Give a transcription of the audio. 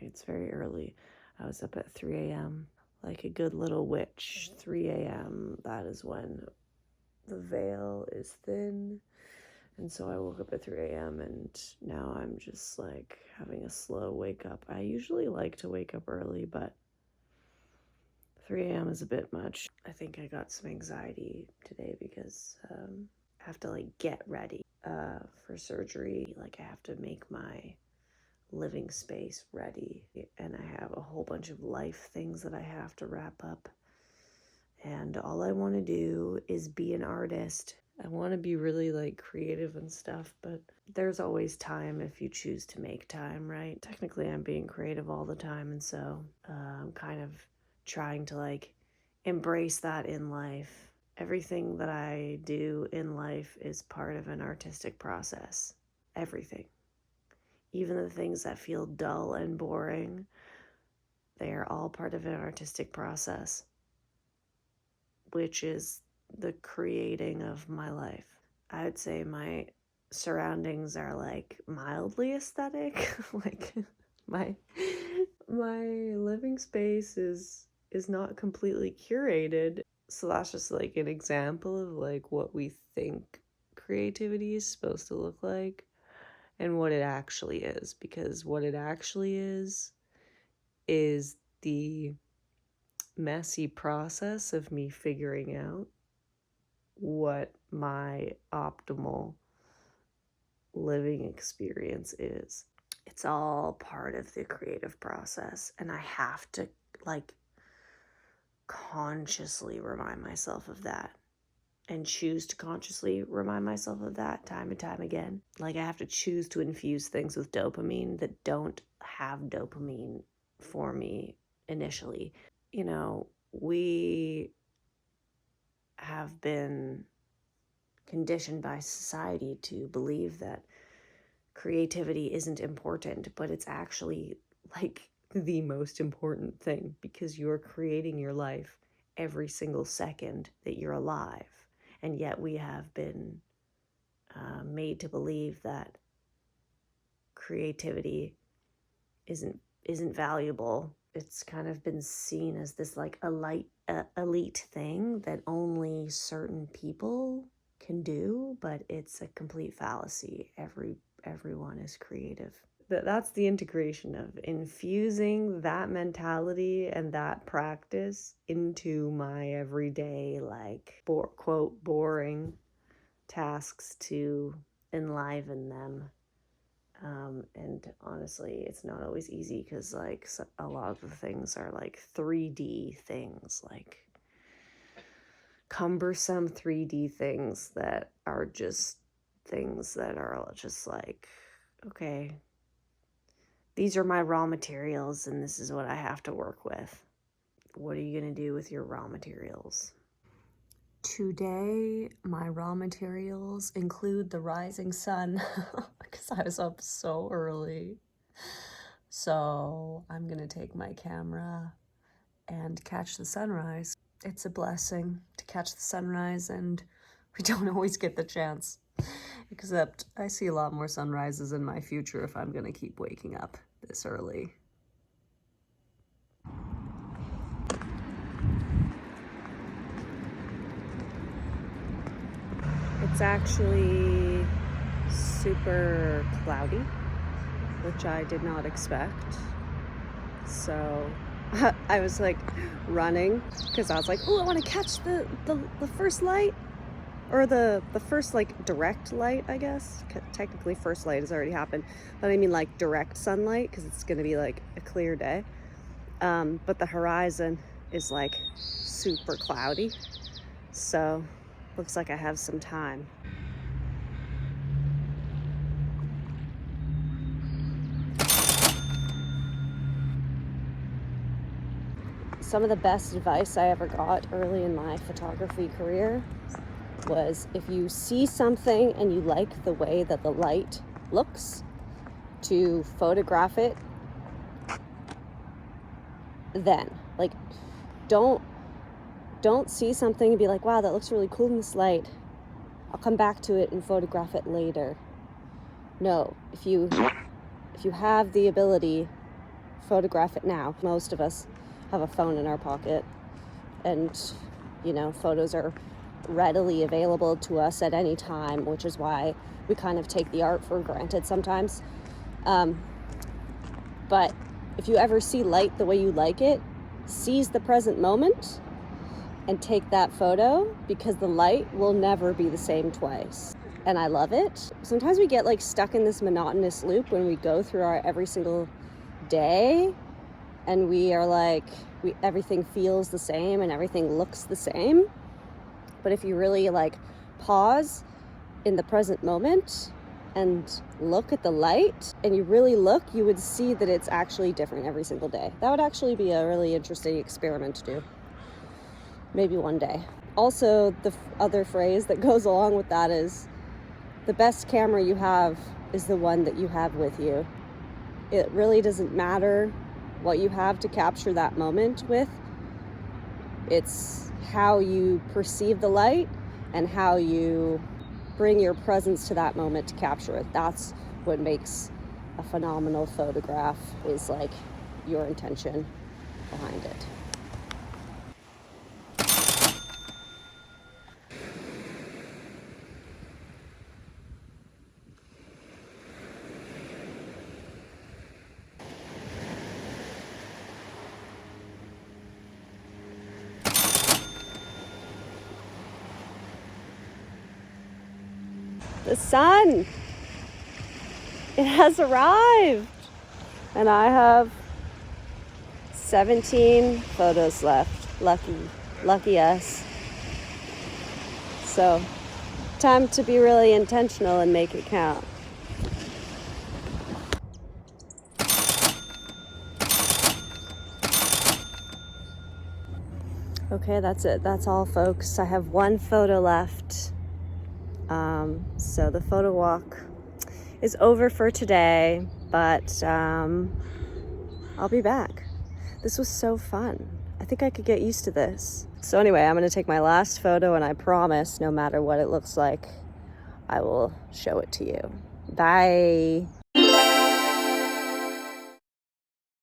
It's very early. I was up at 3 a.m. like a good little witch. 3 a.m. That is when the veil is thin. And so I woke up at 3 a.m. and now I'm just like having a slow wake up. I usually like to wake up early, but 3 a.m. is a bit much. I think I got some anxiety today because I have to like get ready for surgery. Like I have to make my living space ready, and I have a whole bunch of life things that I have to wrap up, and all I want to do is be an artist. I want to be really like creative and stuff, but there's always time if you choose to make time, right? Technically I'm being creative all the time, and so I'm kind of trying to like embrace that in life. Everything that I do in life is part of an artistic process. Everything. Even the things that feel dull and boring, they are all part of an artistic process, which is the creating of my life. I would say my surroundings are like mildly aesthetic. Like my living space is not completely curated. So that's just like an example of like what we think creativity is supposed to look like. And what it actually is, because what it actually is the messy process of me figuring out what my optimal living experience is. It's all part of the creative process, and I have to like consciously remind myself of that. And choose to consciously remind myself of that time and time again. Like I have to choose to infuse things with dopamine that don't have dopamine for me initially. You know, we have been conditioned by society to believe that creativity isn't important, but it's actually like the most important thing, because you're creating your life every single second that you're alive. And yet we have been made to believe that creativity isn't valuable. It's kind of been seen as this like elite thing that only certain people can do, but it's a complete fallacy. Everyone is creative. That's the integration of infusing that mentality and that practice into my everyday, like, quote, boring tasks to enliven them. And honestly, it's not always easy because, like, a lot of the things are, like, 3D things, like, cumbersome 3D things that are just things that are just like, okay, these are my raw materials and this is what I have to work with. What are you going to do with your raw materials? Today, my raw materials include the rising sun because I was up so early. So I'm going to take my camera and catch the sunrise. It's a blessing to catch the sunrise, and we don't always get the chance. Except I see a lot more sunrises in my future if I'm going to keep waking up this early. It's actually super cloudy, which I did not expect. So I was like running because I was like, oh, I want to catch the first light, or the first like direct light, I guess. Technically first light has already happened, but I mean like direct sunlight because it's going to be like a clear day. But the horizon is like super cloudy, so looks like I have some time. Some of the best advice I ever got early in my photography career was, if you see something and you like the way that the light looks, to photograph it then. Like, don't see something and be like, wow, that looks really cool in this light, I'll come back to it and photograph it later. No, if you have the ability, photograph it now. Most of us have a phone in our pocket, and you know, photos are readily available to us at any time, which is why we kind of take the art for granted sometimes. But if you ever see light the way you like it, seize the present moment and take that photo, because the light will never be the same twice. And I love it. Sometimes we get like stuck in this monotonous loop when we go through our every single day, and we are like, everything feels the same and everything looks the same. But if you really like pause in the present moment and look at the light, and you really look, you would see that it's actually different every single day. That would actually be a really interesting experiment to do. Maybe one day. Also, the other phrase that goes along with that is, the best camera you have is the one that you have with you. It really doesn't matter what you have to capture that moment with. It's how you perceive the light and how you bring your presence to that moment to capture it. That's what makes a phenomenal photograph, is like your intention behind it. The sun, it has arrived, and I have 17 photos left. Lucky us. So, time to be really intentional and make it count. Okay, that's it. That's all, folks. I have one photo left. So the photo walk is over for today, but I'll be back. This was so fun. I think I could get used to this. So anyway, I'm going to take my last photo, and I promise, no matter what it looks like, I will show it to you. Bye.